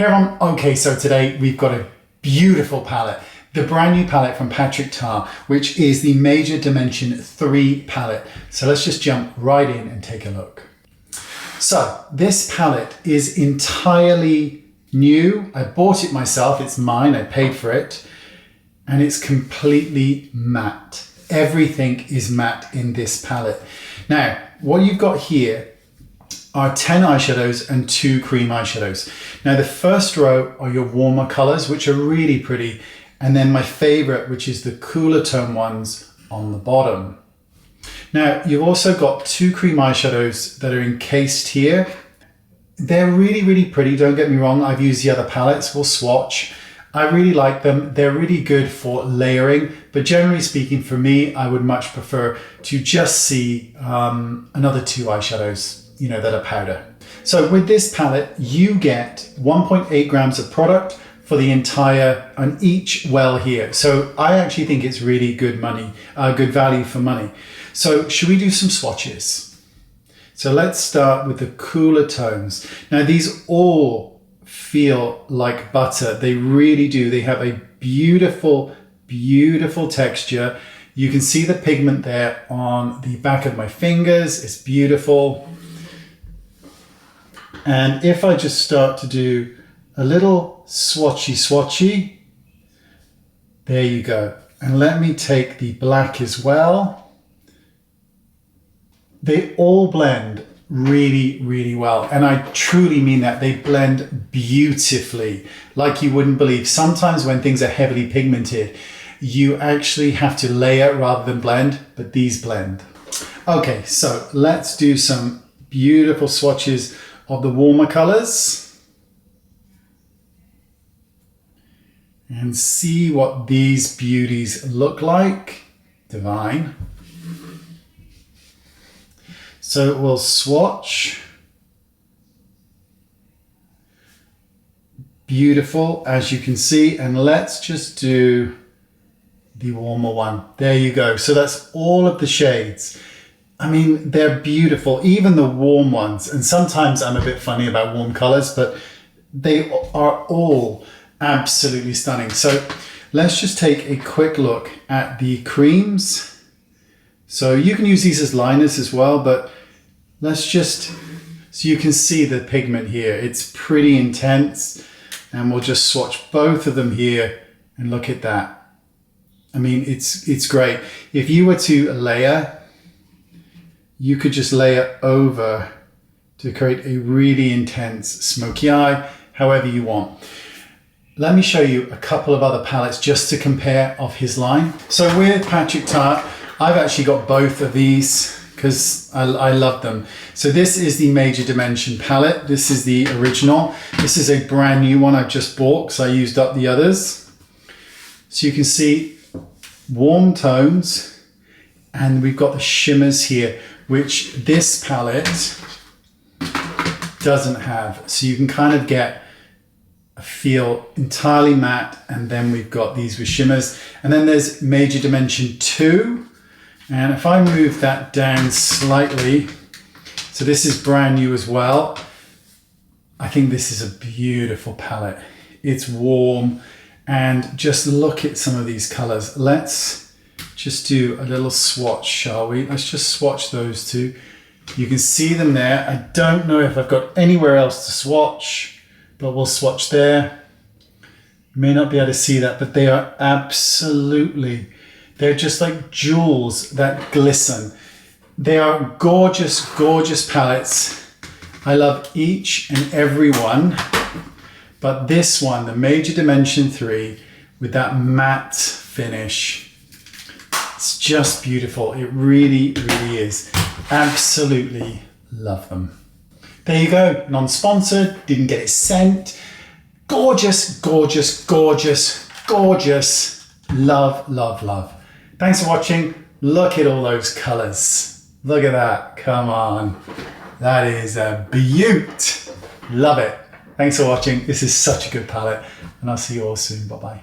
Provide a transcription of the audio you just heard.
Here on OK, so today we've got a beautiful palette, the brand new palette from Patrick Ta, which is the Major Dimension 3 palette. So let's just jump right in and take a look. So this palette is entirely new. I bought it myself, it's mine, I paid for it, and it's completely matte. Everything is matte in this palette. Now, what you've got here are 10 eyeshadows and 2 cream eyeshadows. Now the first row are your warmer colors, which are really pretty. And then my favorite, which is the cooler tone ones on the bottom. Now you've also got 2 cream eyeshadows that are encased here. They're really, really pretty. Don't get me wrong. I've used the other palettes. We'll swatch. I really like them. They're really good for layering, but generally speaking for me, I would much prefer to just see another 2 eyeshadows, you know, that are powder. So with this palette, you get 1.8 grams of product for the entire, on each well here. So I actually think it's really good money, good value for money. So should we do some swatches? So let's start with the cooler tones. Now these all feel like butter. They really do. They have a beautiful, beautiful texture. You can see the pigment there on the back of my fingers. It's beautiful. And if I just start to do a little swatchy, there you go. And let me take the black as well. They all blend really, really well. And I truly mean that. They blend beautifully, like you wouldn't believe. Sometimes when things are heavily pigmented, you actually have to layer rather than blend, but these blend. Okay, so let's do some beautiful swatches of the warmer colors and see what these beauties look like. Divine. So we'll swatch. Beautiful, as you can see, and let's just do the warmer one. There you go. So that's all of the shades. I mean, they're beautiful, even the warm ones. And sometimes I'm a bit funny about warm colors, but they are all absolutely stunning. So let's just take a quick look at the creams. So you can use these as liners as well, but let's just, so you can see the pigment here. It's pretty intense. And we'll just swatch both of them here and look at that. I mean, it's great. If you were to layer, you could just layer over to create a really intense smoky eye, however you want. Let me show you a couple of other palettes just to compare of his line. So with Patrick Ta, I've actually got both of these because I love them. So this is the Major Dimension palette. This is the original. This is a brand new one I've just bought because I used up the others. So you can see warm tones, and we've got the shimmers here, which this palette doesn't have. So you can kind of get a feel entirely matte, and then we've got these with shimmers. And then there's Major Dimension 2. And if I move that down slightly, so this is brand new as well. I think this is a beautiful palette. It's warm, and just look at some of these colors. Let's just do a little swatch, shall we? Let's just swatch those two. You can see them there. I don't know if I've got anywhere else to swatch, but we'll swatch there. You may not be able to see that, but they are absolutely, they're just like jewels that glisten. They are gorgeous, gorgeous palettes. I love each and every one, but this one, the Major Dimension 3, with that matte finish, it's just beautiful. It really, really is. Absolutely love them. There you go. Non-sponsored, didn't get it sent. Gorgeous, gorgeous, gorgeous, gorgeous. Love, love, love. Thanks for watching. Look at all those colors. Look at that. Come on. That is a beaut. Love it. Thanks for watching. This is such a good palette, and I'll see you all soon. Bye-bye.